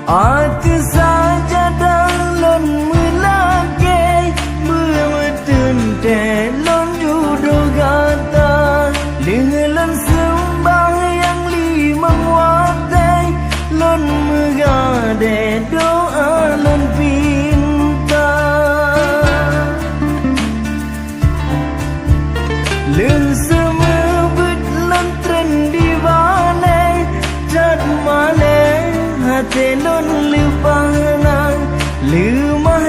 Aku saja dalam melage bermetun telon duduk kata lengan sembah yang limang watai lon megade doa lon pinta leng semebut lon tren di balai jad malai hati lon lupana lemah